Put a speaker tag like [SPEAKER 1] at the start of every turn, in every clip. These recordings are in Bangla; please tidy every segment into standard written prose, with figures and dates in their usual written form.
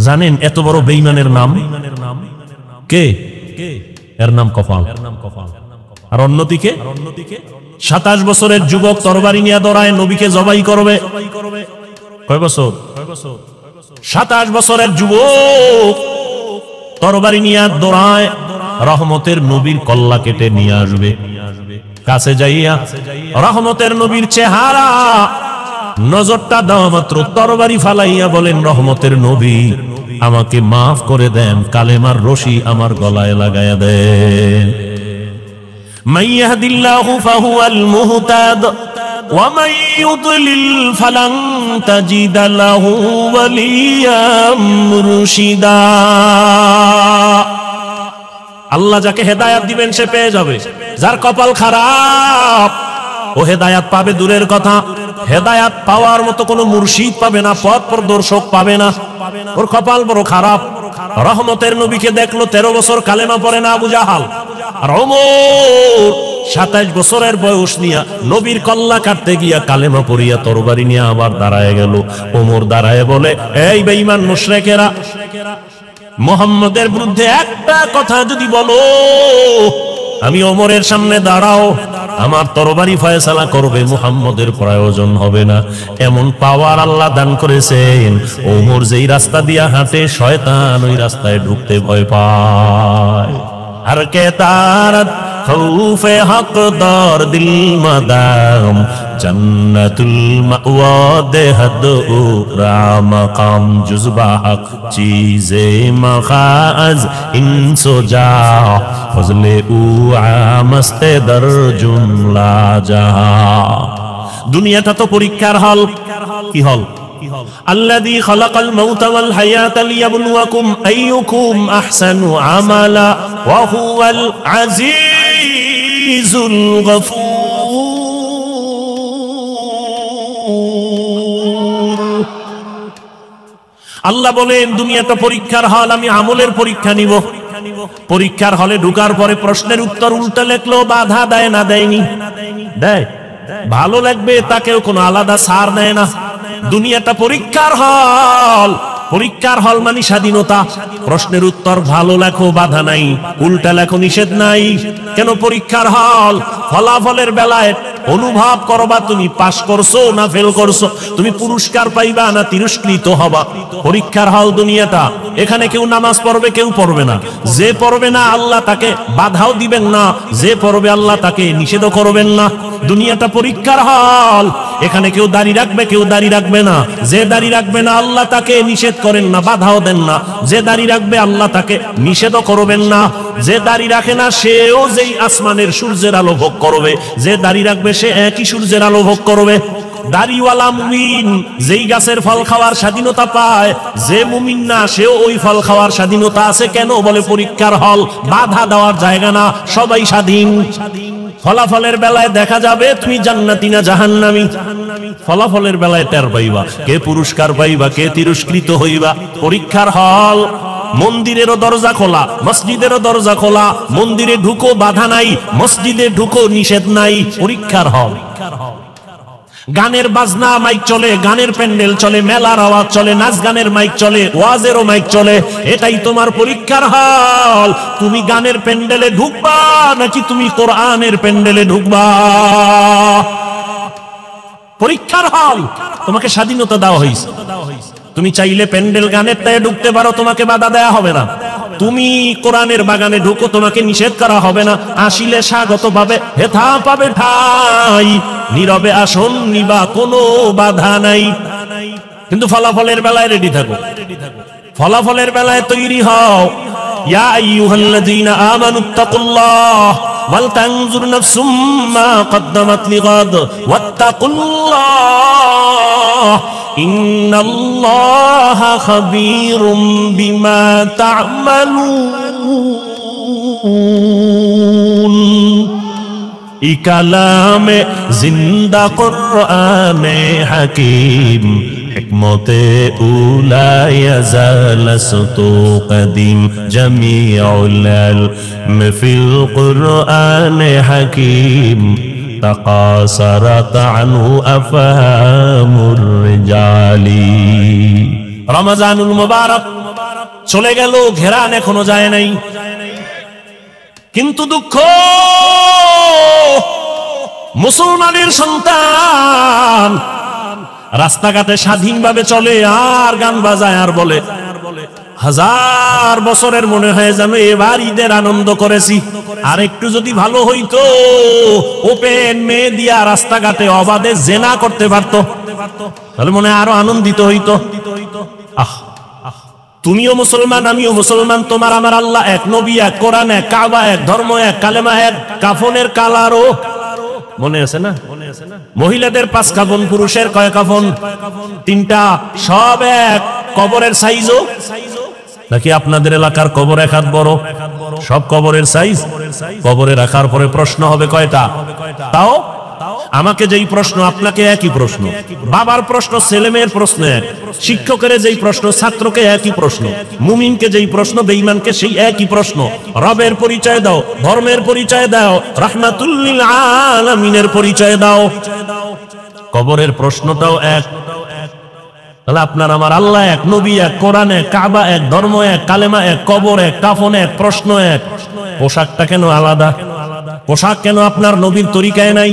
[SPEAKER 1] জানেন এত বড় বেঈমানের নাম কে? এর নাম কপাল। আর অন্যদিকে 27 বছরের যুবক তরবারি নিয়ে দৌড়ায়, নবীকে জবাই করবে। কয় বছর? 27 বছরের যুবক তরবারি নিয়ে দৌড়ায়, রহমতের নবীর কল্লা কেটে নিয়ে আসবে। কাছে যাইয়া রহমতের নবীর চেহারা নজরটা দেওয়া মাত্র তরবারি ফালাইয়া বলেন, রহমতের নবী আমাকে মাফ করে দেন, কালেমার রশি আমার গলায় লাগাইয়া দেন। মান ইয়াহদিল্লাহু ফাহুয়াল মুহতাদ ওয়া মান ইউদ্লিল ফালান তাজিদা লাহু ওয়ালিয়াম মুরশিদা। আল্লাহ যাকে হেদায়াত দিবেন সে পেয়ে যাবে, যার কপাল খারাপ ও হেদায়াত পাবে দূরের কথা, হেদায়াত পাওয়ার মতো কোনো মুর্শিদ পাবে না, পথ প্রদর্শক পাবে না, ওর কপাল বড় খারাপ। রহমতের নবীকে দেখলো 13 বছর কালেমা পড়ে না আবু জাহাল, আর ওমর 27 বছরের বয়স নিয়া নবীর কল্লা কাটতে গিয়া কালেমা পড়িয়া তরবারি নিয়ে আবার দাঁড়ায় গেল। ওমর দাঁড়ায় বলে, এই বেঈমান মুশরিকেরা, মুহাম্মদের বিরুদ্ধে একটা কথা যদি বলো, আমি ওমরের সামনে দাঁড়াও, আমার তরবারি ফয়সালা করবে, মুহাম্মদের প্রয়োজন হবে না। এমন পাওয়ার আল্লাহ দান করেছেন, ওমর যেই রাস্তা দিয়া হাঁটে শয়তান ওই রাস্তায় ঢুকতে ভয় পায়। हर के तारत खौफे हक दौर दिल मदाम जन्नतुल मअवा दे हद उरा मकाम जुज़बा हक चीज़े मखाज़ इंसो जा फज़ले उआ मस्ते दर जुमला जहा। दुनियाटा तो परीक्षार हल की हल الذي خلق الموت والحياة ليبلوكم أيكم أحسن عملا وهو العزيز الغفور। আল্লাহ বলেন দুনিয়াটা পরীক্ষার হল, আমি আমলের পরীক্ষা নিব। পরীক্ষার হলে ঢোকার পরে প্রশ্নের উত্তর উল্টা লেখলো, বাধা দেয় না দেয়নি? দেয়। ভালো লাগবে তাকেও কোনো আলাদা ছাড় দেয় না। দুনিয়াটা পরীক্ষার হল, পরীক্ষার হল মানে স্বাধীনতা। প্রশ্নের উত্তর ভালো লেখো, বাধা নাই, উল্টা লেখো, নিষেধ নাই। কেন পরীক্ষার হল? ফলাফলের বেলায় অনুভব করবা তুমি পাস করছো না ফেল করছো, তুমি পুরস্কার পাইবা না তিরস্কৃত হবা। পরীক্ষার হল দুনিয়াটা। এখানে কেউ নামাজ পড়বে, কেউ পড়বে না। যে পড়বে না আল্লাহ তাকে বাধাও দিবেন না, যে পড়বে আল্লাহ তাকে নিষেধও করবেন না। দুনিয়াটা পরীক্ষার হল। এখানে কেউ দাড়ি রাখবে, কেউ দাড়ি রাখবে না। যে দাড়ি রাখবে না আল্লাহ তাকে নিষেধ করেন না, বাধাও দেন না। যে দাড়ি রাখবে আল্লাহ তাকে নিষেধও করবেন না। যে দাড়ি রাখে না সেও যেই আসমানের সূর্যের আলো ভোগ করবে, যে দাড়ি রাখবে সে একই সূর্যের আলো ভোগ করবে। দাড়িওয়ালা মুমিন যেই গাছের ফল খাওয়ার স্বাধীনতা পায়, যে মুমিন না সেও ওই ফল খাওয়ার স্বাধীনতা আছে। কেন? বলে পরীক্ষার হল, বাধা দেওয়ার জায়গা না, সবাই স্বাধীন। ফলাফলের বেলায় দেখা যাবে তুমি জান্নাতি না জাহান্নামী। ফলাফলের বেলায় টের পাইবা কে পুরস্কার পাইবা, কে তিরস্কৃত হইবা। পরীক্ষার হল। মন্দিরেরও দরজা খোলা, মসজিদেরও দরজা খোলা। মন্দিরে ঢুকো, বাধা নাই, মসজিদে ঢুকো, নিষেধ নাই। পরীক্ষার হল। গানের বাজনা মাইক চলে, গানের প্যান্ডেল চলে, মেলার আওয়াজ চলে, নাচ গানের মাইক চলে, ওয়াজেরও মাইক চলে। এটাই তোমার পরীক্ষার হল। তুমি গানের প্যান্ডেলে ঢুকবা নাকি তুমি কোরআনের প্যান্ডেলে ঢুকবা? পরীক্ষার হল। তোমাকে স্বাধীনতা দেওয়া হয়েছে, তুমি চাইলে প্যান্ডেল গানের টায় ঢুকতে পারো, তোমাকে বাধা দেয়া হবে না। তুমি কোরআনের বাগানে ঢুকো, তোমাকে নিষেধ করা হবে না। আসিলে স্বাগত পাবে, হেথা পাবে ঠাই, নীরবে আসন নিবা, কোনো বাধা নাই। কিন্তু ফলাফলের বেলায় রেডি থাকো, ফলাফলের বেলায় তৈরি হও। ইয়া আইয়ুহাল্লাযীনা আমানুত্তাকুল্লাহ ওয়াল তানজুর নাফসুম মা কদ্দামাত লিগাদ ওয়াত্তাকুল্লাহ ইন্নাল্লাহা খাবীরুম বিমা তা'মালুন। ই কালামে জিন্দা কুরআনে হাকীম হিকমতে উলা ইয়াজালসতু কদিম জামিউল ইলম ফিল কুরআনে হাকীম তাকাসারাত আনহু আফহামুর রিজালি। রমজানুল মুবারক চলে গেল, ঘেরান এখনো যায় নাই। কিন্তু দুঃখ, মুসলমানের সন্তান রাস্তাঘাটে স্বাধীনভাবে চলে আর গান বাজায় আর বলে, হাজার বছরের মনে হয় যেন এবার ঈদের আনন্দ করেছি, আর একটু যদি ভালো হইতো ওপেন মেয়ে দিয়া রাস্তাঘাটে অবাধে জেনা করতে পারতো, তাহলে মনে হয় আরো আনন্দিত হইতো। আহ, তুমিও মুসলমান, আমিও মুসলমান, তোমার আমার আল্লাহ এক, নবী এক, কোরআন এক, কাবা এক, ধর্ম এক, কালেমা এক, কাফনের কালারও মনে আছে না? মহিলাদের 5 কাফন, পুরুষের কয় কাফন? 3টা, সব এক। কবরের সাইজও নাকি আপনাদের এলাকার কবর এক হাত বড়? সব কবরের সাইজ। কবরে রাখার পরে প্রশ্ন হবে কয়টা? তাও আমাকে যেই প্রশ্ন আপনাকে একই প্রশ্ন, বাবার প্রশ্ন ছেলে মেয়ের প্রশ্ন এক, শিক্ষকের যেই প্রশ্ন ছাত্রকে একই প্রশ্ন, মুমিনকে যেই প্রশ্ন বেঈমানকে সেই একই প্রশ্ন। রবের পরিচয় দাও, ধর্মের পরিচয় দাও, রাহমাতুল লিল আলামিনের পরিচয় দাও। কবরের প্রশ্নটাও এক। তাহলে আপনার আমার আল্লাহ এক, নবী এক, কোরআন এক, কাবা এক, ধর্ম এক, কালেমা এক, কবর এক, কাফন এক, প্রশ্ন এক। পোশাকটা কেন আলাদা? পোশাক কেন আপনার নবীর তরিকায় নাই?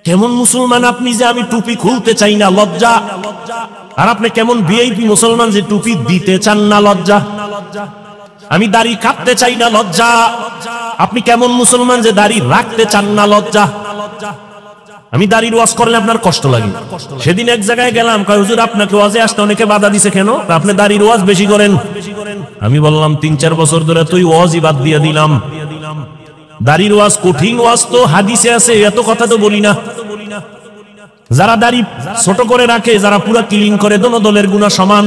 [SPEAKER 1] কেমন মুসলমান আপনি যে আমি টুপি খুলতে চাই না, লজ্জা। আর আপনি কেমন ভিআইপি মুসলমান যে টুপি দিতে চান না, লজ্জা। আমি দাড়ি কাটতে চাই না, লজ্জা। আপনি কেমন মুসলমান যে দাড়ি রাখতে চান না, লজ্জা। আমি দাড়ির ওয়াজ করলে আপনার কষ্ট লাগে। সেদিন এক জায়গায় গেলাম, কয় হুজুর আপনাকে ওয়াজে আসতে অনেকে বাধা দিছে কেন? আপনি দাড়ির ওয়াজ বেশি করেন। আমি বললাম 3-4 বছর ধরে তুই ওয়াজই বাদ দিয়ে দিলাম। দাড়ির ওয়াজ কঠিন ওয়াজ তো হাদিসে আছে, এত কথা তো বলি না। যারা দাড়ি ছোট করে রাখে, যারা পুরো ক্লিন করে, দোনো দলের গুনাহ সমান।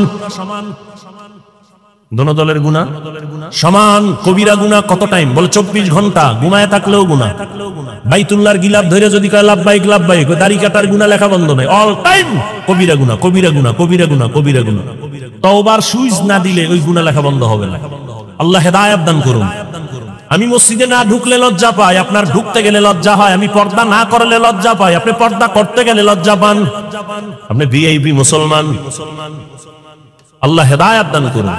[SPEAKER 1] দোনো দলের গুনাহ সমান। কবিরা গুনাহ কত টাইম? বলে 24 ঘন্টা ঘুমায় থাকলেও গুনাহ। বাইতুল্লাহর গিলাফ ধরে যদি কয় লাব্বাইক লাব্বাইক, দাড়ি কাটার গুনাহ লেখা বন্ধ নাই, অল টাইম কবিরা গুনাহ, কবিরা গুনাহ, কবিরা গুনাহ, কবিরা গুনাহ। তওবার সুইচ না দিলে ওই গুনাহ লেখা বন্ধ হবে না। আল্লাহ হেদায়েত দান করুন। আমি মসজিদে না ঢুকলে লজ্জা পাই, আপনার ঢুকতে গেলে লজ্জা হয়। আমি পর্দা না করলে লজ্জা পাই, আপনি পর্দা করতে গেলে লজ্জা পান। আপনি ভিআইপি মুসলমান। আল্লাহ হেদায়েত দান করুন।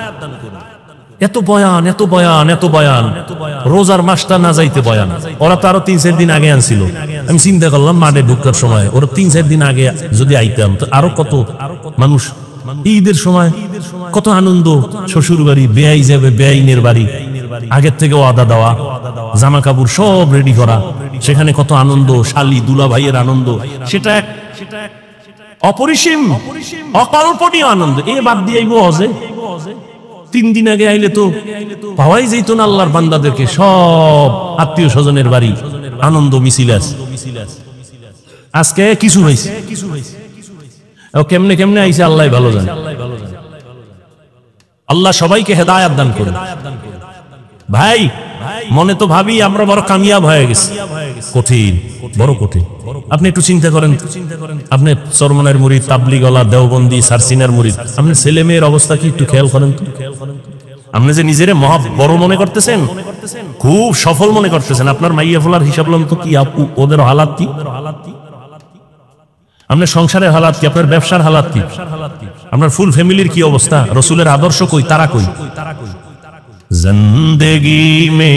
[SPEAKER 1] এত বয়ান, এত বয়ান, এত বয়ান, রোজার মাসটা না যাইতে বয়ান। ওরা তো আরো 3-4 দিন আগে আনছিল। আমি চিন্তা করলাম মাঠে ঢুকার সময় ওরা 3-4 দিন আগে যদি আইতাম তো আরো কত মানুষ। ঈদের সময় কত আনন্দ, শ্বশুর বাড়ি, বেয়াই যাবে বেআইনের বাড়ি, আগের থেকে ওয়াদা দেওয়া, জামা কাপড় সব রেডি করা, সেখানে কত আনন্দ, শালি দুলা ভাইয়ের আনন্দ, সেটা অপরিসীম, অকল্পনীয় আনন্দ। এ বাদ দিয়ে ওয়াজে 3 দিন আগে আইলে তো পাওয়াই যেত না আল্লাহর বান্দাদেরকে। সব আত্মীয় স্বজনের বাড়ি আনন্দ মিছিল আছে। আজকে কিছু হয়েছে, কেমনে কেমনে আইছে আল্লাহ ভালো জানে। আল্লাহ সবাইকে হেদায়েত দান করুন। ভাই মনে তো ভাবি আমরা বড় কামিয়াব হয়ে গেছি, কঠিন, বড় কঠিন। আপনি একটু চিন্তা করেন, আপনি চরমনের মুরিদ, তাবলিগওয়ালা, দেওবন্দি, সারসিনার মুরিদ, আপনি ছেলে মেয়ের অবস্থা কি একটু খেয়াল করেন তো? আপনি যে নিজেরে মহা বড় মনে করতেছেন, খুব সফল মনে করতেছেন, আপনার মাইয়া ফোলার হিসাব লন তো কি আপু, ওদের হালাত কি? আপনার সংসারের হালাত কি? আপনার ব্যবসার হালাত কি? আপনার ফুল ফ্যামিলির কি অবস্থা? রসুলের আদর্শ কই? তারা কই? জিন্দেগি মে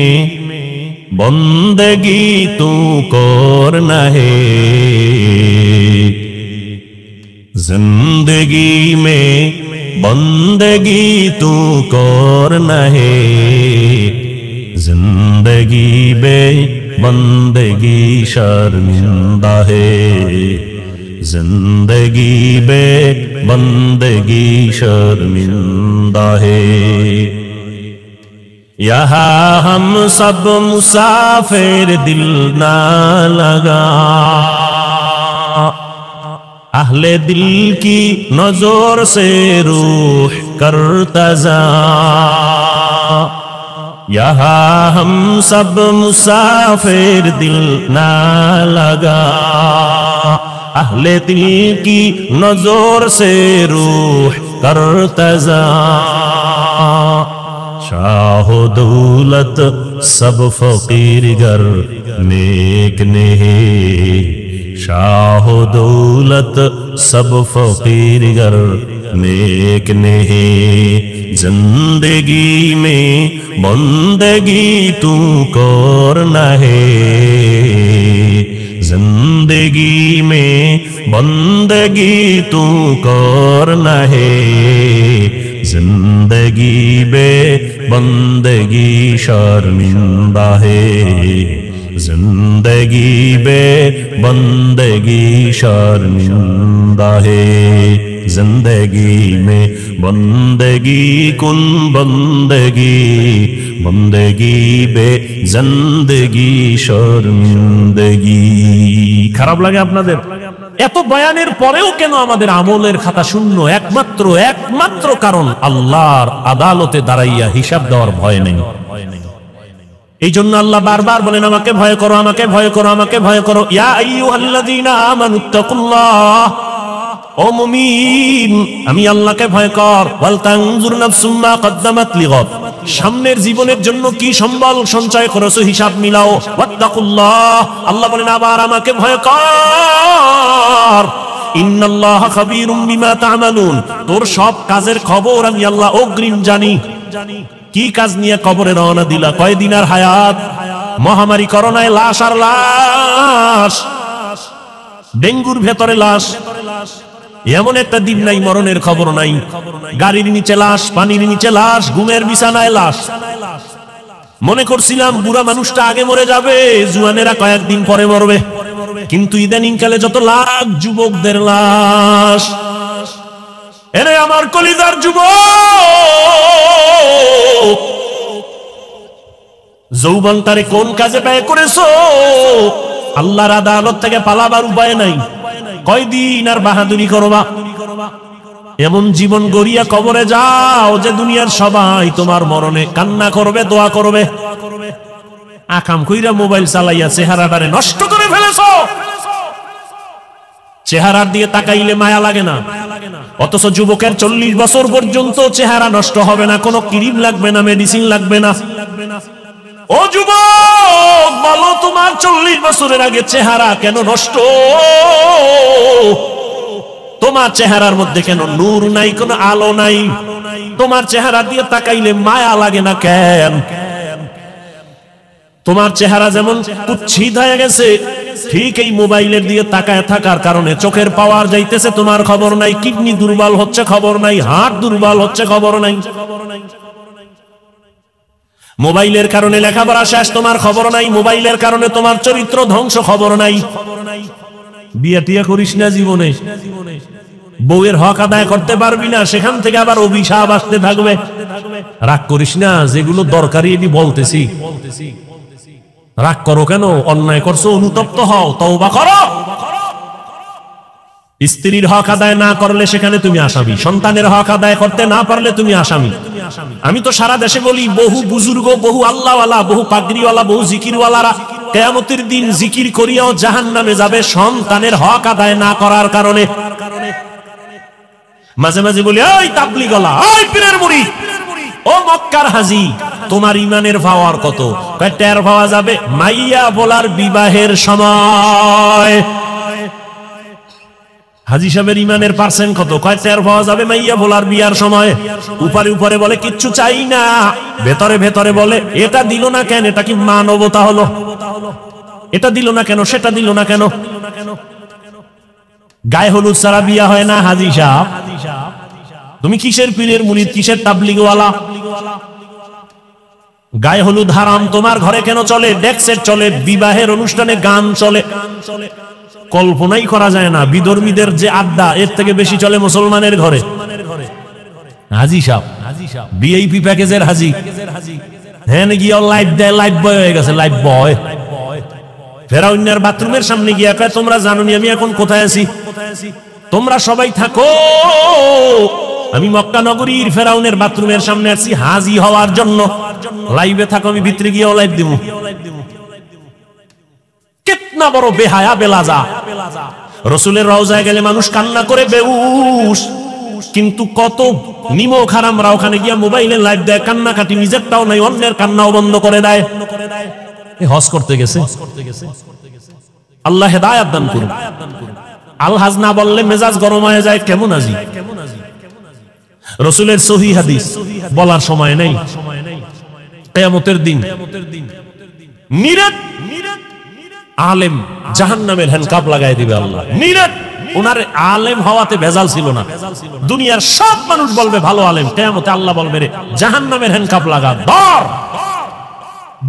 [SPEAKER 1] বন্দেগি তু করনা হে, जिंदगी में बंदगी तू करना है, जिंदगी बे बंदगी शर्मिंदा है, जिंदगी बे बंदगी शर्मिंदा है। यहाँ हम सब मुसाफिर दिल ना लगा, अहले दिल की नजर से रूह करता जा। यहाँ हम सब मुसाफिर दिल ना लगा, अहले दिल की नजर से रूह करता जा। शाह दौलत सब फकीर गर नेक नहीं, शाह दौलत सब फकीर गर नेक नहीं जिंदगी में बंदगी तू करना है जिंदगी में बंदगी तू करना है जिंदगी बे बंदगी शर्मिंदा है जिंदगी बे बंदगी शर्मिंदा है जिंदगी में बंदगी कुन बंदगी बंदगी बे जिंदगी शर्मिंदगी। খারাপ লাগে আপনাদের? এত বয়ানের পরেও কেন আমাদের আমলের খাতা শূন্য? একমাত্র কারণ আল্লাহর আদালতে দাঁড়াইয়া হিসাব দেওয়ার ভয় নেই। এই জন্য আল্লাহ বারবার বলেন আমাকে ভয় করো, আমাকে ভয় করো, আমাকে ভয় করো। ইয়া আইয়ুহাল্লাযীনা আমানুত্তাকুল্লাহ, ও মুমিন আমি আল্লাহকে ভয় কর। ওয়াল তানজুর নাফসুম মা কদ্দামাত লিগাদ, সামনের জীবনের জন্য কি সম্বল সঞ্চয় করেছো হিসাব মিলাও। ওয়াত্তাকুল্লাহ, আল্লাহ বলেন আবার আমাকে ভয় কর। ইন্নাল্লাহা খাবীরুম বিমা তা'মালুন, তোর সব কাজের খবর আমি আল্লাহ অগ্রিম জানি। কি কাজ নিয়ে কবরে রওনা দিলা? কয়দিনের হায়াত? মহামারী করোনায় লাশ আর লাশ, ডেঙ্গুর ভেতরে লাশ, এমন একটা দিন নাই মরণের খবর নাই। গাড়ির নিচে লাশ, পানির নিচে লাশ, ঘুমের বিছানায় লাশ। মনে করছিলাম বুড়া মানুষটা আগে মরে যাবে, জুয়ানেরা কয়েকদিন পরে মরবে, কিন্তু ইদানিং কালে যত লাখ যুবকদের লাশ। এরে আমার কলিজার যুবক, যৌবনটারে কোন কাজে ব্যয় করেছো? আল্লাহর আদালত থেকে পালাবার উপায় নাই। কয়দিন আর বাহাদুরি করবা? এমন জীবন গড়িয়া কবরে যাও যে দুনিয়ার সবাই তোমার মরণে কান্না করবে, দোয়া করবে। আকাম কইরা মোবাইল চালাইয়া চেহারাটারে নষ্ট করে ফেলেছো। চেহারার দিয়ে তাকাইলে মায়া লাগে না, অথচ যুবকের 40 বছর পর্যন্ত চেহারা নষ্ট হবে না, কোনো ক্রিম লাগবে না, মেডিসিন লাগবে না। ও যুবক বলো, তোমার 40 বছরের আগে চেহারা কেন নষ্ট? তোমার চেহারার মধ্যে কেন নূর নাই, কোনো আলো নাই? তোমার চেহারা দিয়ে তাকাইলে মায়া লাগে না কেন? তোমার চেহারা যেমন কুৎসিত হয়ে গেছে, ঠিক এই মোবাইলের দিয়ে তাকায় থাকার কারণে চোখের পাওয়ার যাইতেছে, তোমার খবর নাই। কিডনি দুর্বল হচ্ছে, খবর নাই। হার্ট দুর্বল হচ্ছে, খবর নাই। মোবাইলের কারণে লেখাপড়া শেষ, তোমার খবর নাই। মোবাইলের কারণে তোমার চরিত্র ধ্বংস, খবর নাই। বিয়ে টিয়া করিস না জীবনে, বউয়ের হক আদায় করতে পারবি না, সেখান থেকে আবার অভিশাপ আসতে থাকবে। রাগ করিস না, যেগুলো দরকারি এটি বলতেছি। রাগ করো কেন? অন্যায় করছো, অনুতপ্ত হও, তওবা করো। স্ত্রীর হক আদায় না করলে সেখানে তুমি আসামি, সন্তানের হক আদায় করতে না পারলে তুমি আসামি। আমি তো সারা দেশে বলি, বহু বুজুর্গ, বহু আল্লাহওয়ালা, বহু পাগড়িওয়ালা, বহু জিকিরওয়ালারা কিয়ামতের দিন জিকির করিয়াও জাহান্নামে যাবে সন্তানের হক আদায় না করার কারণে। মাঝে মাঝে বলি, ওই তাবলীগওয়ালা, ওই পীরের মুরিদ, ও মক্কার হাজী, তোমার ইমানের পাওয়ার কত? টের পাওয়া যাবে মাইয়া বলার বিবাহের সময়। হাজী সাহেবের ইমানের পার্সেন্ট কত? টের পাওয়া যাবে মাইয়া বলার বিয়ার সময়। উপরে উপরে বলে কিচ্ছু চাই না, ভেতরে ভেতরে বলে এটা দিল না কেন? এটা কি মানবতা হলো? এটা দিল না কেন, সেটা দিল না কেন? গায়ে হলুদ ছাড়া বিয়া হয় না। হাজী সাহেব, তুমি কিসের পীরের মুরিদ, কিসের তাবলীগওয়ালা? গায়ে হলুদ হারাম, তোমার ঘরে কেন চলে? ডেক্সেট চলে, বিবাহের অনুষ্ঠানে গান চলে, কল্পনাই করা যায় না। বিধর্মীদের যে আড্ডা, এর থেকে বেশি চলে মুসলমানের ঘরে। হাজী সাহেব ভিআইপি প্যাকেজের হাজী, হ্যাঁ গিয়ে লাইভ দেয়, লাইভ বয় হয়ে গেছে, লাইভ বয়। ফেরাউনের বাথরুমের সামনে গিয়ে কয়, তোমরা জানো নি আমি এখন কোথায় আছি? তোমরা সবাই থাকো, আমি মক্কা নগরীর ফেরাউনের বাথরুমের সামনে আছি হাজী হওয়ার জন্য। লাইভে থাকো, আমি ভিতরে গিয়েও লাইভ দিব। কিতনা বড় বেহায়া বেলাজা। রাসূলের রওজায় গেলে মানুষ কান্না করে বেহুশ, কিন্তু কত নিমক হারামরা ওখানে গিয়া মোবাইলে লাইভ দেয়, কান্নাকাটি, নিজেরটাও নাই, অন্যের কান্নাও বন্ধ করে দেয়। হজ করতে গেছে, আল্লাহ হেদায়েত দান করুন। আল হাজ না বললে মেজাজ গরম হয়ে যায়। কেমন আজি? রাসূলের সহিহ হাদিস বলার সময় নেই। কিয়ামতের দিন নিরাত আলেম জাহান্নামের হ্যান্ডকাপ লাগাই দিবে আল্লাহ। নিরাত ওনার আলেম হওয়াতে ভেজাল ছিল না। দুনিয়ার সব মানুষ বলবে ভালো আলেম, কিয়ামতে আল্লাহ বলবে রে জাহান্নামের হ্যান্ডকাপ লাগা ধর।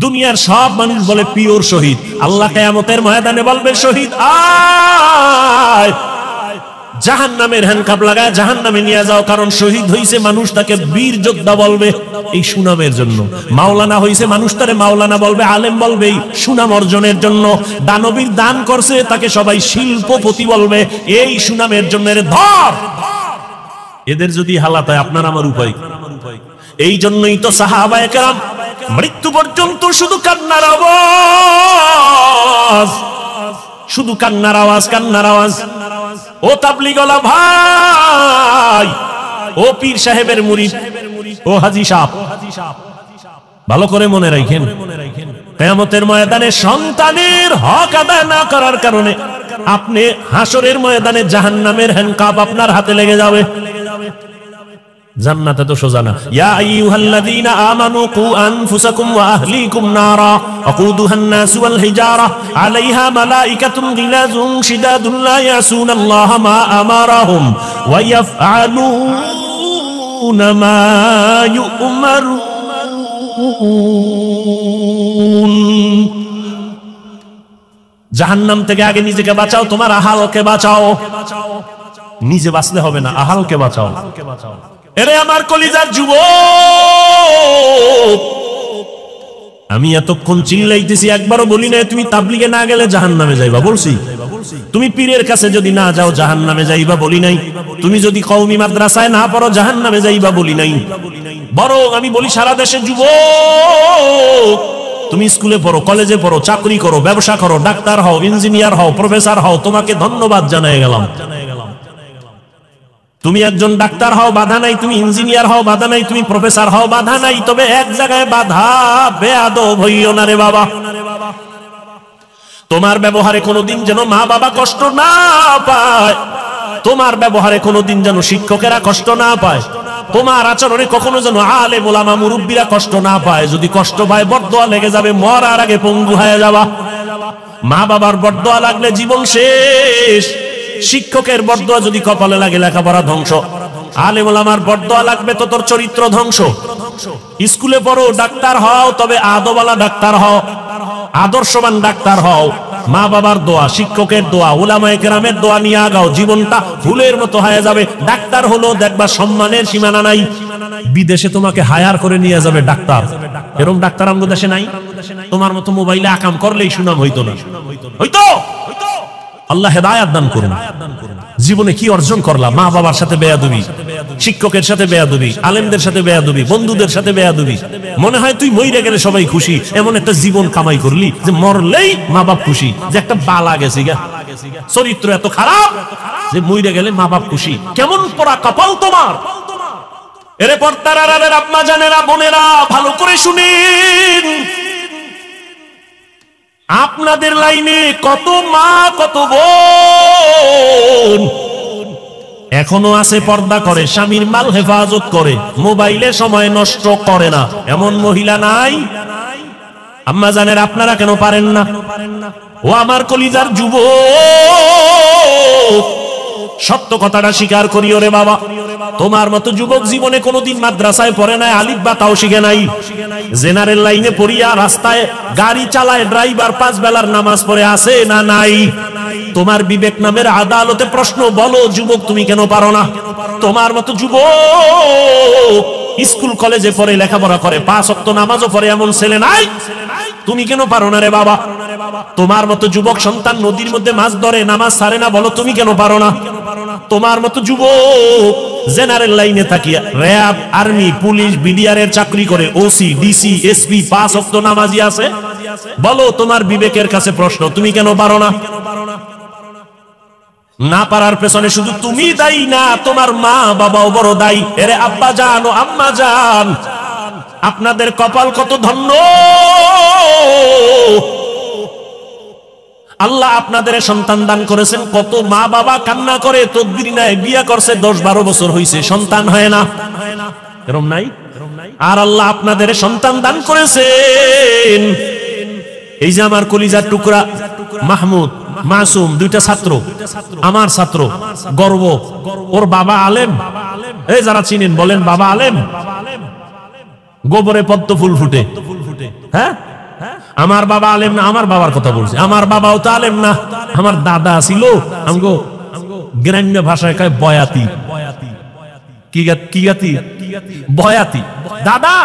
[SPEAKER 1] দুনিয়ার সব মানুষ বলে পিওর শহীদ, আল্লাহ কিয়ামতের ময়দানে বলবে শহীদ আয়, জাহান্নামের হ্যান্ডকাপ লাগায় জাহান্নামে নিয়ে যাও। কারণ শহীদ হইছে মানুষ তাকে বীর যোদ্ধা বলবে এই সুনামের জন্য, মাওলানা হইছে মানুষ তারে মাওলানা বলবে, আলেম বলবে এই সুনাম অর্জনের জন্য, দানবীর দান করছে তাকে সবাই শিল্পপতি বলবে এই সুনামের জন্য। ধর এদের যদি হালাত হয় আপনার আমার উপায়। এই জন্যই তো সাহাবায়ে কেরাম মৃত্যু পর্যন্ত শুধু কান্নার আওয়াজ, শুধু কান্নার আওয়াজ, কান্নার আওয়াজ। ও তাবলীগওয়ালা ভাই, ও পীর সাহেবের মুরিদ, ও হাজী সাহেব, ভালো করে মনে রাখেন, কিয়ামতের ময়দানে সন্তানের হক আদায় না করার কারণে আপনি হাসরের ময়দানে জাহান্নামের হ্যান্ডকাপ আপনার হাতে লেগে যাবে। জান্নাতে তো সোজা না। ইয়া আইয়ুহাল্লাযীনা আমানু কু আনফুসাকুম ওয়া আহলিকুম নারা ওয়াকুদুহান নাসু ওয়াল হিজারা আলাইহা মালাইকাতুন গিলাযুন শিদাদুন লা ইয়াসুনাল্লাহা মা আমারাহুম ওয়া ইয়াফআলুনা মা ইউমারুন। জাহান্নাম থেকে আগে নিজেকে বাঁচাও, তোমার আহালকে বাঁচাও। নিজে বাঁচলে হবে না, আহালকে বাঁচাও। এরে আমার কলিজার যুবক, আমি এতক্ষণ চিল্লাইতেছি, একবারও বলি না তুমি তাবলীগে না গেলে জাহান্নামে যাইবা, বলছি? তুমি পীরের কাছে যদি না যাও জাহান্নামে যাইবা, বলি নাই? তুমি যদি কওমি মাদ্রাসায় না পড়ো জাহান্নামে যাইবা, বলি নাই? বরং আমি বলি সারা দেশে যুবক, তুমি স্কুলে পড়ো, কলেজে পড়ো, চাকরি করো, ব্যবসা করো, ডাক্তার হও, ইঞ্জিনিয়ার হও, প্রফেসর হও, তোমাকে ধন্যবাদ জানাই গেলাম। তুমি একজন ডাক্তার হও বাধা নাই, তুমি ইঞ্জিনিয়ার হও বাধা নাই, তুমি প্রফেসর হও বাধা নাই, তবে এক জায়গায় বাধা, বেয়াদব হইও না রে বাবা। তোমার ব্যবহারে কোনোদিন যেন মা বাবা কষ্ট না পায়, তোমার ব্যবহারে কোনোদিন যেন শিক্ষকেরা কষ্ট না পায়, তোমার আচরণে কখনো যেন আলেম ওলামা মুরব্বীরা কষ্ট না পায়। যদি কষ্ট পায় বরদোয়া লেগে যাবে, মরার আগে পঙ্গু হয়ে যাবা। মা বাবার বরদোয়া লাগলে জীবন শেষ, শিক্ষকের বরদোয়া যদি কপালে লাগে লেখাপড়া ধ্বংস, আলেম ওলামার বরদোয়া লাগবে তো তোর চরিত্র ধ্বংস। স্কুলে পড়ো, ডাক্তার হও, তবে আদওয়ালা ডাক্তার হও, আদর্শবান ডাক্তার হও। মা বাবার দোয়া, শিক্ষকের দোয়া, উলামায়ে কেরামের দোয়া নিয়ে আগাও, জীবনটা ফুলের মতো হয়ে যাবে। ডাক্তার হলো দেখবা সম্মানের সীমানা নাই। বিদেশে তোমাকে হায়ার করে নিয়ে যাবে ডাক্তার, এরকম ডাক্তার আমাদের দেশে নাই। তোমার মতো মোবাইলে আকাম করলেই সুনাম হইতো না, হইতো? আল্লাহ হেদায়াত দান করুন। জীবনে কি অর্জন করলাম? মা বাবার সাথে বেয়াদবি, শিক্ষকের সাথে বেয়াদবি, আলেমদের সাথে বেয়াদবি, বন্ধুদের সাথে বেয়াদবি। মনে হয় তুই মইরে গেলে সবাই খুশি, এমন একটা জীবন কামাই করলি যে মরলেই মা বাপ খুশি, যে একটা বালা গেছি গা, চরিত্র এত খারাপ যে মইরে গেলে মা বাপ খুশি। কেমন পোড়া কপাল তোমার! এরে পর্দার আড়ালের আম্মা জানেরা, বোনেরা, ভালো করে শুনেন, আপনাদের লাইনে কত মা কত বোন এখনো আছে পর্দা করে, স্বামীর মাল হেফাজত করে, মোবাইলে সময় নষ্ট করে না, এমন মহিলা নাই? আম্মা জানেরা, আপনারা কেন পারেন না? ও আমার কলিজার যুবক, সত্য কথাটা স্বীকার করিও রে বাবা। তোমার মতো যুবক জীবনে কোনোদিন মাদ্রাসায় পড়ে নাই, আলিফ বা তাও শিখে নাই, জেনারেল লাইনে পড়িয়া রাস্তায় গাড়ি চালায়, ড্রাইভার 5 বেলার নামাজ পড়ে আছে না নাই? তোমার বিবেক নামের আদালতে প্রশ্ন, বলো যুবক তুমি কেন পারো না? তোমার মতো যুবক স্কুল কলেজে পড়ে, লেখাপড়া করে, 5 ওয়াক্ত নামাজও পড়ে, এমন ছেলে নাই? তুমি কেন পারো না রে বাবা? তোমার মতো যুবক সন্তান নদীর মধ্যে মাছ ধরে, নামাজ ছাড়ে না, বলো তুমি কেন পারো না? তোমার মতো যুবক জেনারেল লাইনে থাকিয়া র‍্যাব, আর্মি, পুলিশ, বিডিআর এর চাকরি করে, ওসি, ডিসি, এসপি, 5 ওয়াক্ত নামাজি আছে, বলো তোমার বিবেকের কাছে প্রশ্ন, তুমি কেন পারো না? না পারার পেছনে শুধু তুমি দায়ী না, তোমার মা বাবাও বড় দায়ী। এরে আব্বা জান ও আম্মা জান, আপনাদের কপাল কত ধন্য, আল্লাহ আপনাদের সন্তান দান করেছেন। কত মা বাবা কান্না করে তদবির নেয়, বিয়ে করছে 10-12 বছর হয়েছে, সন্তান হয় না, এরকম নাই? আর আল্লাহ আপনাদের সন্তান দান করেছেন। এই যে আমার কলিজার টুকরা মাহমুদ, মাসুম, দুইটা ছাত্র, আমার ছাত্র, গর্ব। ওর বাবা আলেম, এই যারা চিনেন বলেন বাবা আলেম। গোবরে পদ্ম ফুল ফুটে, হ্যাঁ? আমার বাবা আলেম না, আমার বাবার কথা বলছি, আমার বাবাও তো আলেম না। আমার দাদা ছিল আমগো গ্রাম্য ভাষায় কয় বয়াতি। কি গাতি? বয়াতি। দাদা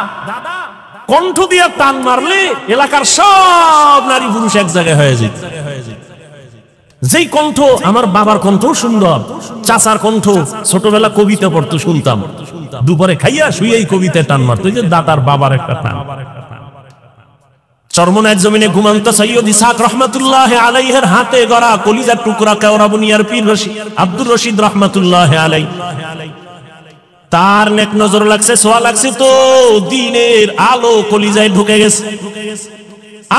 [SPEAKER 1] কণ্ঠ দিয়া টান মারলে এলাকার সব নারী পুরুষ এক জায়গায় হয়ে যেত। যেই কণ্ঠ, আমার বাবার কণ্ঠ সুন্দর, চাচার কণ্ঠ, ছোটবেলা কবিতা পড়তো শুনতাম, দুপুরে খাইয়া শুয়েই কবিতায় টান মারতো। যে দাদার বাবার একটা টান। চরমনায়ের জমিনে ঘুমন্ত সৈয়দ ইসহাক রহমাতুল্লাহ আলাইহির হাতে গড়া কলিজার টুকরা কেওড়া বুনিয়ার পীর আব্দুর রশিদ রহমাতুল্লাহ আলাই, তার নেক নজর লাগছে, সোয়া লাগছে তো দ্বীনের আলো কলিজায় ঢুকে গেছে।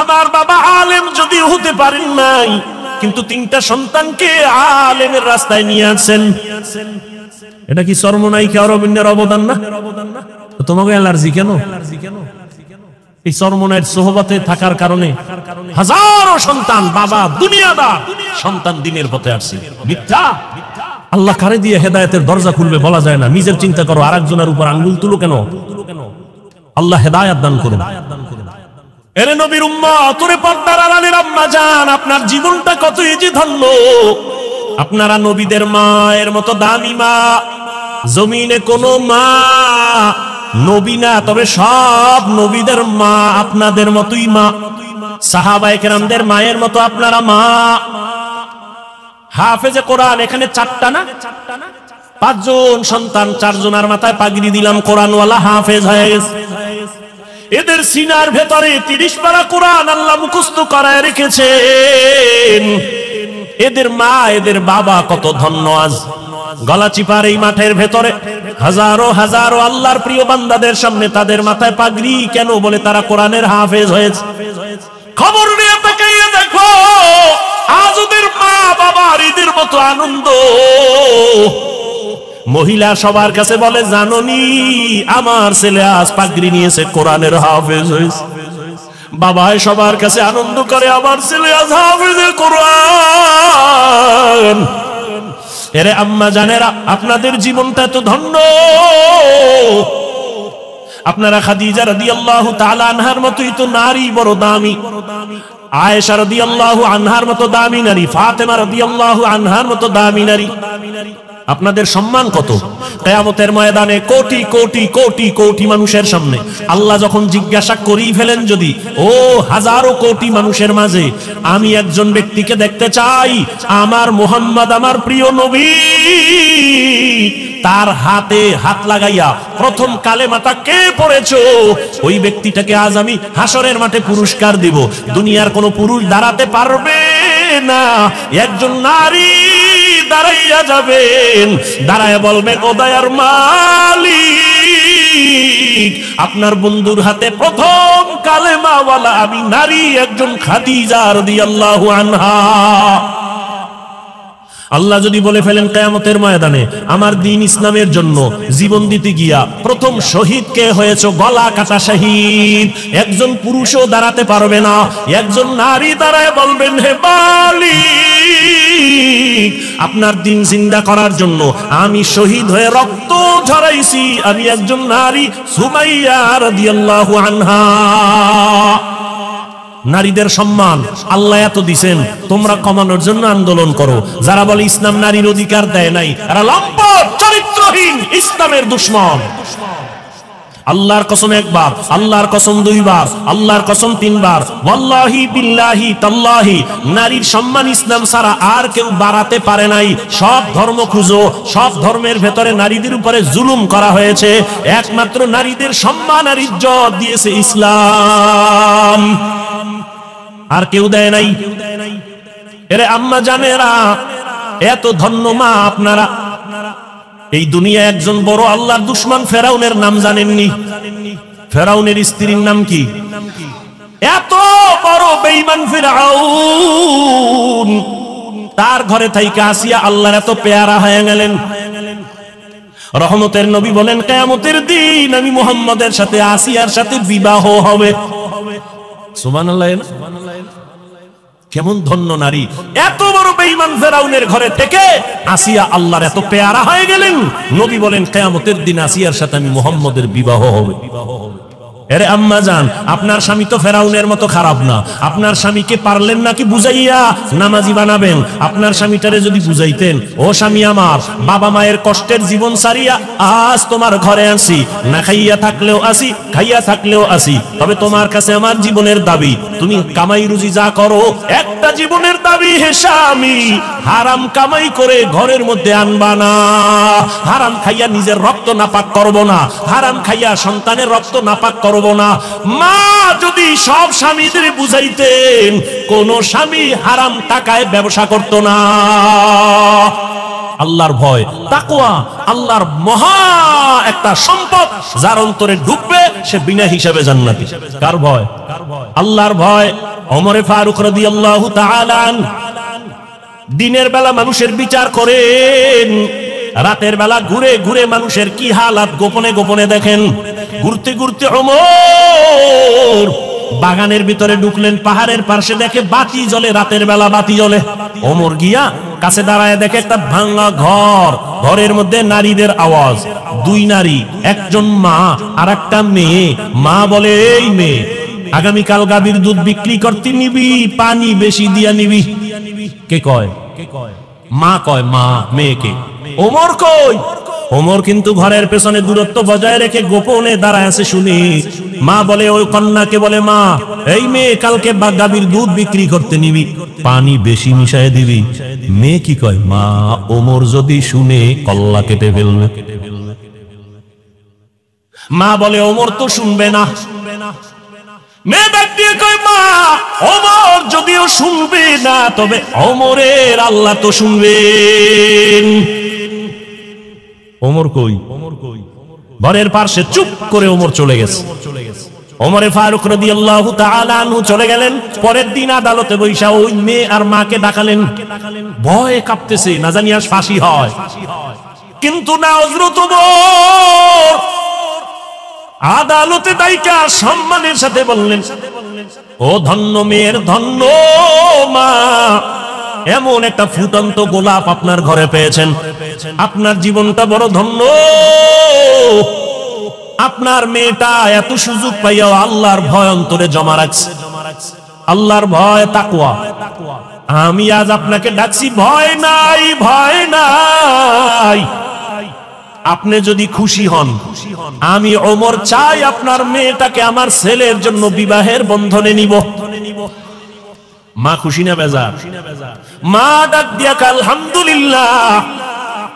[SPEAKER 1] আমার বাবা আলেম যদি হতে পারেন নাই, কিন্তু 3টা সন্তানকে আলেমের রাস্তায় নিয়ে আসছেন। এটা কি চরমনাই কেওড়া বুনিয়ার অবদান না? তোমাকে অ্যালার্জি কেন? এই চরমনায়ের সোহবতে থাকার কারণে হাজারো সন্তান, বাবা দুনিয়াদার সন্তান দিনের পথে আসছে। মিথ্যা। আল্লাহ কারে দিয়ে হেদায়েতের দরজা খুলবে বলা যায় না। নিজের চিন্তা করো, আরেকজনের উপর আঙ্গুল তুলো কেন? আল্লাহ হেদায়েত দান করুন। এরে নবীর উম্মত, ওরে পর্দার আড়ালের আম্মা জান, আপনার জীবনটা কতই যে ধন্য। আপনারা নবীদের মায়ের মতো দামি মা জমিনে কোনো মা নবী না, তবে সব নবীদের মা আপনাদের মতোই মা। সাহাবায়ে কেরামদের মায়ের মতো আপনারা মা। হাফেজে কোরআন এখানে 4টা না, 5 জন সন্তান, 4 জনের মাথায় পাগড়ি দিলাম, কোরআনওয়ালা হাফেজ হয়ে গেছে। এদের সিনার ভেতরে 30 পারা কোরআন আল্লাহ মুখস্থ করায় রেখেছেন। এদের মা, এদের বাবা কত ধন্য। আজ গলাচিপার এই মাঠের ভেতরে হাজারো হাজারো আল্লাহর প্রিয় বান্দাদের সামনে তাদের মাথায় পাগড়ি কেন? বলে তারা কোরআনের হাফেজ হয়েছে। খবর নিয়ে তাকাইয়ে দেখো, আজ ওদের মা বাবার ঈদের মতো আনন্দ। মহিলা সবার কাছে বলে, জানোনি আমার ছেলে আজ পাগড়ি নিয়েছে, কোরআনের হাফেজ হয়েছে। বাবাই সবার কাছে আনন্দ করে, আমার ছেলে আজ হাফেজে কোরআন। এরে আম্মা জানেরা, আপনাদের জীবনটা তো ধন্য। আপনারা খাদিজা রাদিয়াল্লাহু তাআলা আনহার মতোই তো নারী, বড় দামি। আয়েশা রাদিয়াল্লাহু আনহার মতো দামি নারী, ফাতেমা রাদিয়াল্লাহু আনহার মতো দামি নারী। আপনাদের সম্মান কত? কিয়ামতের ময়দানে কোটি কোটি কোটি কোটি মানুষের সামনে আল্লাহ যখন জিজ্ঞাসা করেই ফেলেন, যদি ও হাজারো কোটি মানুষের মাঝে আমি একজন ব্যক্তিকে দেখতে চাই, আমার মুহাম্মদ, আমার প্রিয় নবী, তার হাতে হাত লাগাইয়া প্রথম কালেমাটা কে পড়েছো, ওই ব্যক্তিটাকে আজ আমি হাসরের মাঠে পুরস্কার দিব। দুনিয়ার কোনো পুরুষ দাঁড়াতে পারবে না, একজন নারী দাঁড়াইয়া যাবেন, দাঁড়ায় বলবেন, ও দয়ার মালিক, আপনার বন্ধুর হাতে প্রথম কালেমাওয়ালা আমি নারী, একজন খাদিজা রাদিয়াল্লাহু আনহা। আল্লাহ যদি বলে ফেলেন কিয়ামতের ময়দানে, আমার দ্বীন ইসলামের জন্য জীবন দিতে গিয়া প্রথম শহীদ কে হয়েছে, গলা কাটা শহীদ, একজন পুরুষও দাঁড়াতে পারবে না, একজন নারী দাঁড়ায় বলবেন, হে মালিক, আপনার দ্বীন জিন্দা করার জন্য আমি শহীদ হয়ে রক্ত ঝরাইছি, আমি একজন নারী, সুমাইয়া রাদিয়াল্লাহু আনহা। নারীদের সম্মান আল্লাহ এত দিছেন, তোমরা কমানোর জন্য আন্দোলন করো। যারা বলে ইসলাম নারীর অধিকার দেয় নাই, এরা লম্পট, চরিত্রহীন, ইসলামের দুশমন। আল্লাহর কসম একবার, আল্লাহর কসম 2 বার, আল্লাহর কসম 3 বার, ওয়াল্লাহি বিল্লাহি তাল্লাহি, নারীর সম্মান ইসলাম ছাড়া আর কেউ বাড়াতে পারে নাই। সব ধর্ম খুঁজো, সব ধর্মের ভেতরে নারীদের উপরে জুলুম করা হয়েছে, একমাত্র নারীদের সম্মান আর ইজ্জত দিয়েছে ইসলাম, আর কেউ দেয় নাই। এরে আম্মা জানেরা, এত ধন্য মা আপনারা। এই দুনিয়া একজন বড় আল্লাহর দুশমন ফেরাউনের নাম জানেননি? ফেরাউনের স্ত্রীর নাম কি? এত বড় বেঈমান ফিরআউন, তার ঘরে থাইকা আসিয়া আল্লাহর এত পেয়ারা হয়ে গেলেন। রহমতের নবী বলেন, কিয়ামতের দিন আমি মুহাম্মদের সাথে আসিয়ার সাথে বিবাহ হবে। সুবহানাল্লাহ। কেমন ধন্য নারী! এত বড় বেঈমান ফিরআউনের ঘরে থেকে আসিয়া আল্লাহর এত পেয়ারা হয়ে গেলেন। নবী বলেন, কিয়ামতের দিন আসিয়ার সাথে আমি মুহাম্মদের বিবাহ হবে। আরে আম্মা জান, আপনার স্বামী তো ফেরাউনের মতো খারাপ না। আপনার স্বামীকে পারলেন নাকি বুঝাইয়া নামাজি বানাবেন? আপনার স্বামীটারে যদি বুঝাইতেন, ও স্বামী আমার, বাবা মায়ের কষ্টের জীবন সারিয়া আজ তোমার ঘরে আসি, না খাইয়া থাকলেও আসি, খাইয়া থাকলেও আসি, তবে তোমার কাছে আমার জীবনের দাবি, তুমি কামাই রুজি যা করো, একটা জীবনের দাবি, হে স্বামী, হারাম কামাই করে ঘরের মধ্যে আনবা না। হারাম খাইয়া নিজের রক্ত নাপাক করব না, হারাম খাইয়া সন্তানের রক্ত নাপাক করব না। মা যদি সব স্বামীদের বুঝাইতেন, কোন স্বামী হারাম টাকায় ব্যবসা করত না। আল্লাহর ভয়, তাকওয়া আল্লাহর মহা একটা সম্পদ, যার অন্তরে ঢুকবে সে বিনা হিসাবে জান্নাতি। কার ভয়? আল্লাহর ভয়। ওমরে ফারুক রাদিয়াল্লাহু তাআলা আনহু দিনের বেলা মানুষের বিচার করেন, রাতের বেলা ঘুরে ঘুরে মানুষের কি হালাত গোপনে গোপনে দেখেন। ঘুরতে ঘুরতে ওমর বাগানের ভিতরে ঢুকলেন, পাহাড়ের পাশে দেখে বাতি জ্বলে, রাতের বেলা বাতি জ্বলে। ওমর গিয়া কাছে দাঁড়ায় দেখে একটা ভাঙা ঘর, ঘরের মধ্যে নারীদের আওয়াজ, দুই নারী, একজন মা আর একটা মেয়ে। মা বলে, এই মেয়ে, আগামীকাল গাভীর দুধ বিক্রি করতে নিবি, পানি বেশি দিয়া নিবি। কে কয়? মা কয়, মা মেয়েকে। ওমর কই? ওমর কিন্তু ঘরের পেছনে দূরত্ব বজায় রেখে গোপনে দাঁড়ায় আছে শুনি। মা বলে, ওই কন্যাকে বলে, মা, এই মেয়ে, কালকে গাভীর দুধ বিক্রি করতে নিবি, পানি বেশি মিশায় দিবি। মেয়ে কি কয়? মা, ওমর যদি শুনে কল্লা কেটে ফেলবে। মা বলে, ওমর তো শুনবে না। মেয়ে ডাক দিয়ে কয়, মা, ওমর যদিও শুনবে না, তবে ওমরের আল্লাহ তো শুনবেন। ওমর কই? ঘরের পাশে চুপ করে ওমর চলে গেছে। ওমরে ফারুক রাদিয়াল্লাহু তাআলা আনহু চলে গেলেন। পরের দিন আদালতে বৈশা ওই মেয়ে আর মাকে ডাকালেন। ভয়ে কাঁপতেছে, না জানি আজ ফাঁসি হয়। কিন্তু না, হযরত ওমর আদালতে দাইকা সম্মানের সাথে বললেন, ও ধন্য মেয়ের ধন্য মা, এমন একটা ফুটন্ত গোলাপ আপনার ঘরে পেয়েছেন, আপনার জীবনটা বড় ধন্য। আপনার মেয়েটা এত সুযোগ পাইয়াও আল্লাহর ভয় অন্তরে জমা রাখছে। আল্লাহর ভয়, তাকওয়া। আমি আজ আপনাকে ডাকছি, ভয় নাই, ভয় নাই। আপনি যদি খুশি হন, আমি ওমর চাই আপনার মেয়েটাকে আমার ছেলের জন্য বিবাহের বন্ধনে নিব। মা খুশি না বেজার? মা ডাক দিয়া কয়, আলহামদুলিল্লাহ,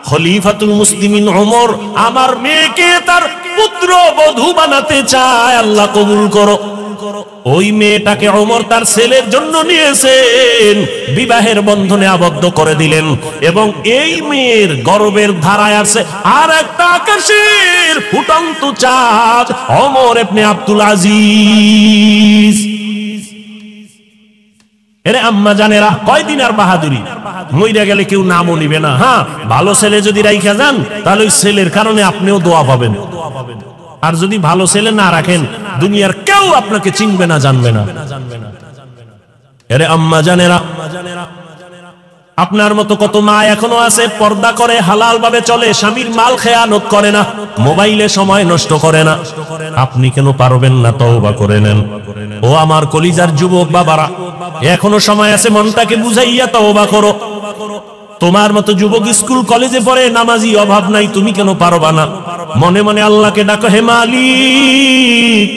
[SPEAKER 1] খলিফাতুল মুসলিমিন ওমর আমার মেয়েকে তার পুত্র বধূ বানাতে চায়, আল্লাহ কবুল করো। ওই মেয়েটাকে ওমর তার ছেলের জন্য নিয়েছেন, বিবাহের বন্ধনে আবদ্ধ করে দিলেন। এবং এই মেয়ের গর্বের ধারায় আছে আর একটা আকাশের ফুটন্ত চাঁদ, ওমর ইবনে আব্দুল আজিজ। এরে আম্মা জানেরা, কয়দিন আর বাহাদুরি, মইরা গেলে কেউ নামও নিবে না। হ্যাঁ, ভালো ছেলে যদি রাইখা যান, তাহলে ওই ছেলের কারণে আপনিও দোয়া পাবেন। আর যদি ভালো ছেলে না রাখেন, দুনিয়ার কেউ আপনাকে চিনবে না, জানবে না। এরে আম্মা জানেরা, আপনার মতো কত মা এখনো আছে, পর্দা করে, হালাল ভাবে চলে, স্বামীর মাল খেয়ানত করে না, মোবাইলে সময় নষ্ট করে না। আপনি কেন পারবেন না? তওবা করে নেন। ও আমার কলিজার যুবক বাবারা, এখনো সময় আছে, মনটাকে বুঝাইয়া তওবা করো। তোমার মতো যুবক স্কুল কলেজে পড়ে, নামাজি অভাব নাই, তুমি কেন পারবা না? মনে মনে আল্লাহকে ডাকো, হে মালিক,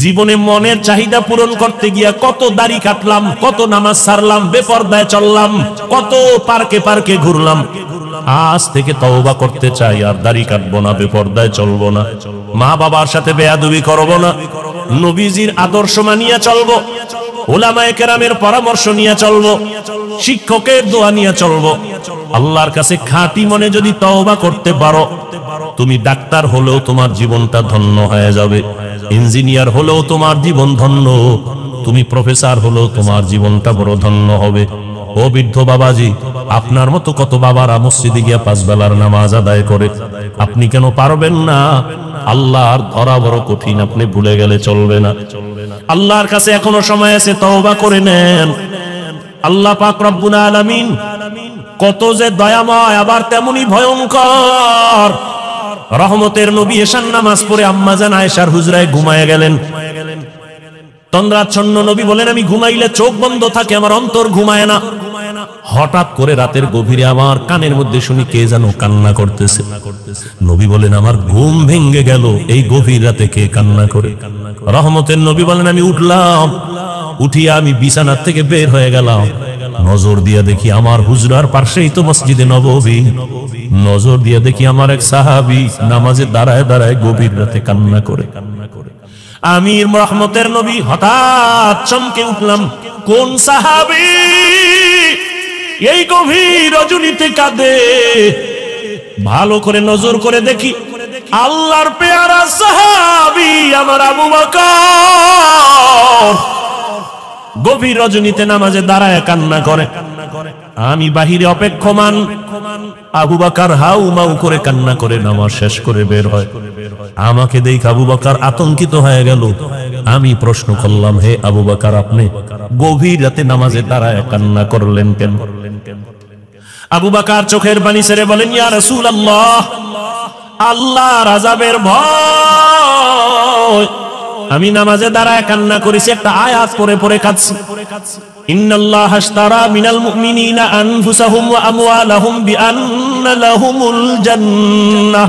[SPEAKER 1] জীবনে মনের চাহিদা পূরণ করতে গিয়া কত দাড়ি কাটলাম, কত নামাজ ছাড়লাম, বেপরদায় চললাম, কত পার্কে পার্কে ঘুরলাম। আজ থেকে তওবা করতে চাই, আর দাড়ি কাটবো না, বেপরদায় চলবো না, মা বাবার সাথে বেয়াদবি করবো না, নবীজির আদর্শ মানিয়া চলবো। উলামায়ে কেরামের পরামর্শ নিয়ে চলবো, শিক্ষকের দোয়া নিয়ে চলবো। আল্লাহর কাছে খাঁটি মনে যদি তওবা করতে পারো, তুমি ডাক্তার হলেও তোমার জীবনটা ধন্য হয়ে যাবে, ইঞ্জিনিয়ার হলেও তোমার জীবন ধন্য, তুমি প্রফেসর হলেও তোমার জীবনটা বড় ধন্য হবে। ও বৃদ্ধ বাবাজি, আপনার মতো কত বাবারা মসজিদে গিয়া 5 বেলার নামাজ আদায় করে, আপনি কেন পারবেন না? আল্লাহর ধরা বড় কঠিন, আপনি ভুলে গেলে চলবে না। আল্লাহর কাছে এখনো সময় আছে, তওবা করে নেন। আল্লাহ পাক রব্বুল আলামিন কত যে দয়াময়, আবার তেমনি ভয়ঙ্কর। রহমতের নবী এশার নামাজ পড়ে আম্মাজান আয়েশার হুজরায় ঘুমায় গেলেন। তন্দ্রাচ্ছন্ন নবী বলেন, আমি ঘুমাইলে চোখ বন্ধ থাকে, আমার অন্তর ঘুমায় না। হঠাৎ করে রাতের গভীরে আমার কানের মধ্যে শুনি কে যেন কান্না করতেছে। নবী বলেন, আমার ঘুম ভেঙে গেল, এই গভীর রাতে কে কান্না করে? রহমতের নবী বলেন, আমি উঠলাম, উঠিয়া আমি বিছানার থেকে বের হয়ে গেলাম, নজর দিয়া দেখি আমার হুজরার পাশেই তো মসজিদে নববী। নজর দিয়া দেখি আমার এক সাহাবী নামাজে দাঁড়ায় দাঁড়ায় গভীর রাতে কান্না করে। আমি রহমতের নবী হঠাৎ চমকে উঠলাম, কোন সাহাবী এই গভীর রজনীতে কাঁদে? ভালো করে নজর করে দেখি, আল্লাহর পেয়ারা সাহাবী আমার আবু বকর গভীর রজনীতে নামাজে দাঁড়ায় কান্না করে। আমি বাহিরে অপেক্ষমান, আবু বকর হাউ মাউ করে কান্না করে নামাজ শেষ করে বের হয়। আমাকে দেখে আবু বকর আতঙ্কিত হয়ে গেল। আমি প্রশ্ন করলাম, হে আবু বকর, আপনি গভীর রাতে নামাজে দাঁড়ায় কান্না করলেন কেন? আবু বকর চোখের পানি ছেড়ে বলেন, ইয়া রাসূলুল্লাহ, আল্লাহর আযাবের ভয় আমি নামাজে দাঁড়ায় কান্না করেছি, একটা আয়াত পড়ে পড়ে কাঁদছি। ইন্নাল্লাহা আশতারা মিনাল মুমিনিনা আনফুসাহুম ওয়া আমওয়ালাহুম বিআন্না লাহুমুল জান্নাহ।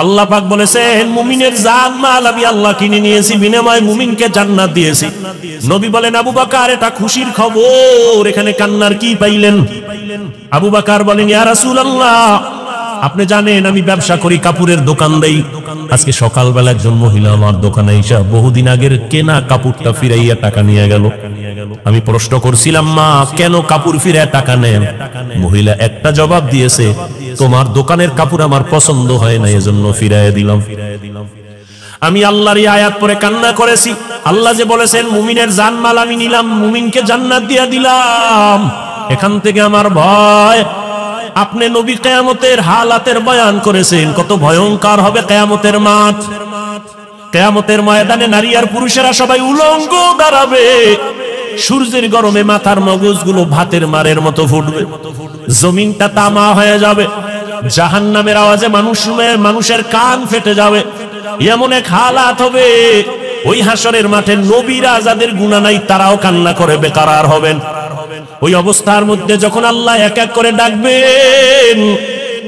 [SPEAKER 1] আল্লাহ পাক বলেছেন, মুমিনের জান মাল আমি আল্লাহ কিনে নিয়েছি, বিনিময়ে মুমিনকে জান্নাত দিয়েছি। নবী বলেন, আবু বকর এটা খুশির খবর, এখানে কান্নার কি পাইলেন? আবু বকর বলেন, ইয়া রাসূলুল্লাহ, আপনি জানেন আমি ব্যবসা করি, কাপড়ের দোকান দেই। আজকে সকালবেলা একজন মহিলা আমার দোকানে এসে বহুদিন আগের কেনা কাপড়টা ফিরাইয়া টাকা নিয়ে গেল। আমি প্রশ্ন করছিলাম, মা কেন কাপড় ফিরে টাকা নেন? মহিলা একটা জবাব দিয়েছে, তোমার দোকানের কাপড় আমার পছন্দ হয় না, এজন্য ফিরাইয়া দিলাম। আমি আল্লাহর এই আয়াত পড়ে কান্না করেছি। আল্লাহ যে বলেছেন মুমিনের জানমাল আমি নিলাম, মুমিনকে জান্নাত দিয়া দিলাম, এখান থেকে আমার ভয়। আপনি নবী কিয়ামতের হালাতের বয়ান করেছেন, কত ভয়ঙ্কর হবে কিয়ামতের মাঠ। কিয়ামতের ময়দানে নারী আর পুরুষেরা সবাই উলঙ্গ দাঁড়াবে, সূর্যের গরমে মাথার মগজগুলো ভাতের মারের মতো ফুটবে, জমিনটা তামা হয়ে যাবে, জাহান্নামের আওয়াজে মানুষের কান ফেটে যাবে। এমন এক হালাত হবে, ওই হাসরের মাঠে নবীরা যাদের গুনাহ নাই তারাও কান্না করে বেকারার হবেন। ওই অবস্থার মধ্যে যখন আল্লাহ এক এক করে ডাকবেন,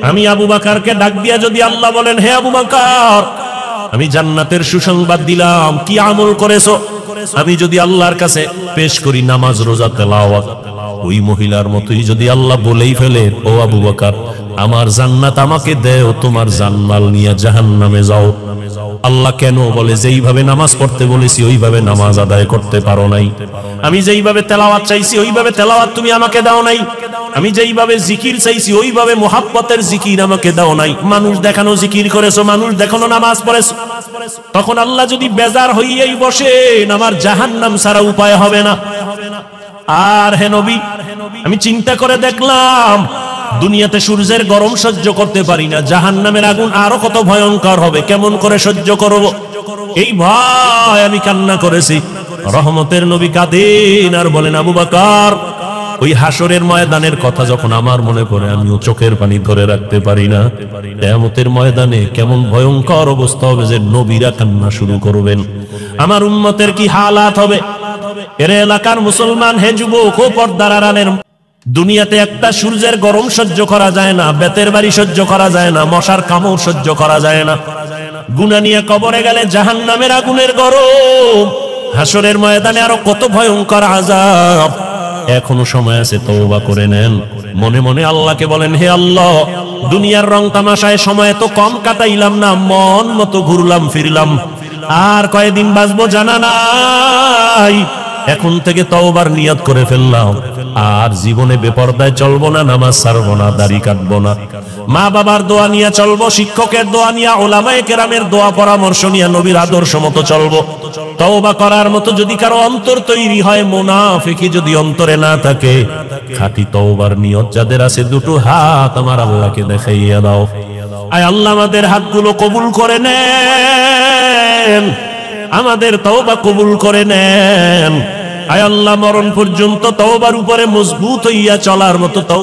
[SPEAKER 1] আমি আবু বকরকে ডাক দিয়া যদি আল্লাহ বলেন, হে আবু বকর, আমি জান্নাতের সুসংবাদ দিলাম, কি আমল করেছো? আমি যদি আল্লাহর কাছে পেশ করি নামাজ, রোজা, তেলাওয়াত, ওই মহিলার মতোই যদি আল্লাহ বলেই ফেলে, ও আবু বকর, আমার জান্নাত আমাকে দেও, তোমার জানমাল নিয়ে জাহান্নামে যাও। আল্লাহ কেন বলে, যেইভাবে নামাজ পড়তে বলেছি ওইভাবে নামাজ আদায় করতে পারো নাই। আমি যেইভাবে তেলাওয়াত চাইছি ওইভাবে তেলাওয়াত তুমি আমাকে দাও নাই। আমি যেইভাবে জিকির চাইছি ওইভাবে মুহাব্বতের জিকির আমাকে দাও নাই। মানুষ দেখানো জিকির করেছো, মানুষ দেখানো নামাজ পড়েছো। তখন আল্লাহ যদি বেজার হইয়াই বসেন, আমার জাহান্নাম ছাড়া উপায় হবে না। আর হে নবী, আমি চিন্তা করে দেখলাম, দুনিয়াতে সূর্যের গরম সহ্য করতে পারি না, জাহান্নামের আগুন আরো কত ভয়ঙ্কর হবে, কেমন করে সহ্য করব? এই ভয় আমি কান্না করেছি। রহমতের নবী কাঁদেন আর বলেন, আবু বকর, ওই হাসরের ময়দানের কথা যখন আমার মনে পড়ে, আমিও চোখের পানি ধরে রাখতে পারি না। কিয়ামতের ময়দানে কেমন ভয়ঙ্কর অবস্থা হবে যে নবীরা কান্না শুরু করবেন। আমার উম্মতের কি হালাত হবে? এর এলাকার মুসলমান, হে যুবক ও পর্দার আড়ালের, দুনিয়াতে একটা সূর্যের গরম সহ্য করা যায় না, বেতের বাড়ি সহ্য করা যায় না, মশার কামড় সহ্য করা যায় না। গুনাহ নিয়ে কবরে গেলে জাহান্নামের আগুনের গরম, হাসরের ময়দানে আরো কত ভয়ঙ্কর আযাব। এখনো সময় আছে, তওবা করে নেন। মনে মনে আল্লাহকে বলেন, হে আল্লাহ, দুনিয়ার রং তামাশায় সময় তো কম কাটাইলাম না, মন মতো ঘুরলাম ফিরলাম, আর কয়দিন বাঁচবো জানা নাই। এখন থেকে তওবার নিয়ত করে ফেললাম, আর জীবনে বেপরদায় চলবো না, নামাজ ছাড়বো না, দাড়ি কাটবো না, মা বাবার দোয়া নিয়ে চলবো, শিক্ষকের দোয়া নিয়ে, উলামায়ে কেরামের দোয়া পরামর্শ নিয়ে নবীর আদর্শ মতো চলবো। তওবা করার মতো যদি কারো অন্তর তৈরি হয়, মুনাফিকি যদি অন্তরে না থাকে, খাঁটি তওবার নিয়ত যাদের আছে, দুটো হাত আমার আল্লাহকে দেখাইয়া দাও। আয় আল্লাহ, আমাদের হাতগুলো কবুল করে নেন, আমাদের তওবা কবুল করে নেন। আয় আল্লাহ, মরণ পর্যন্ত তওবার উপরে মজবুত হইয়া চলার মতো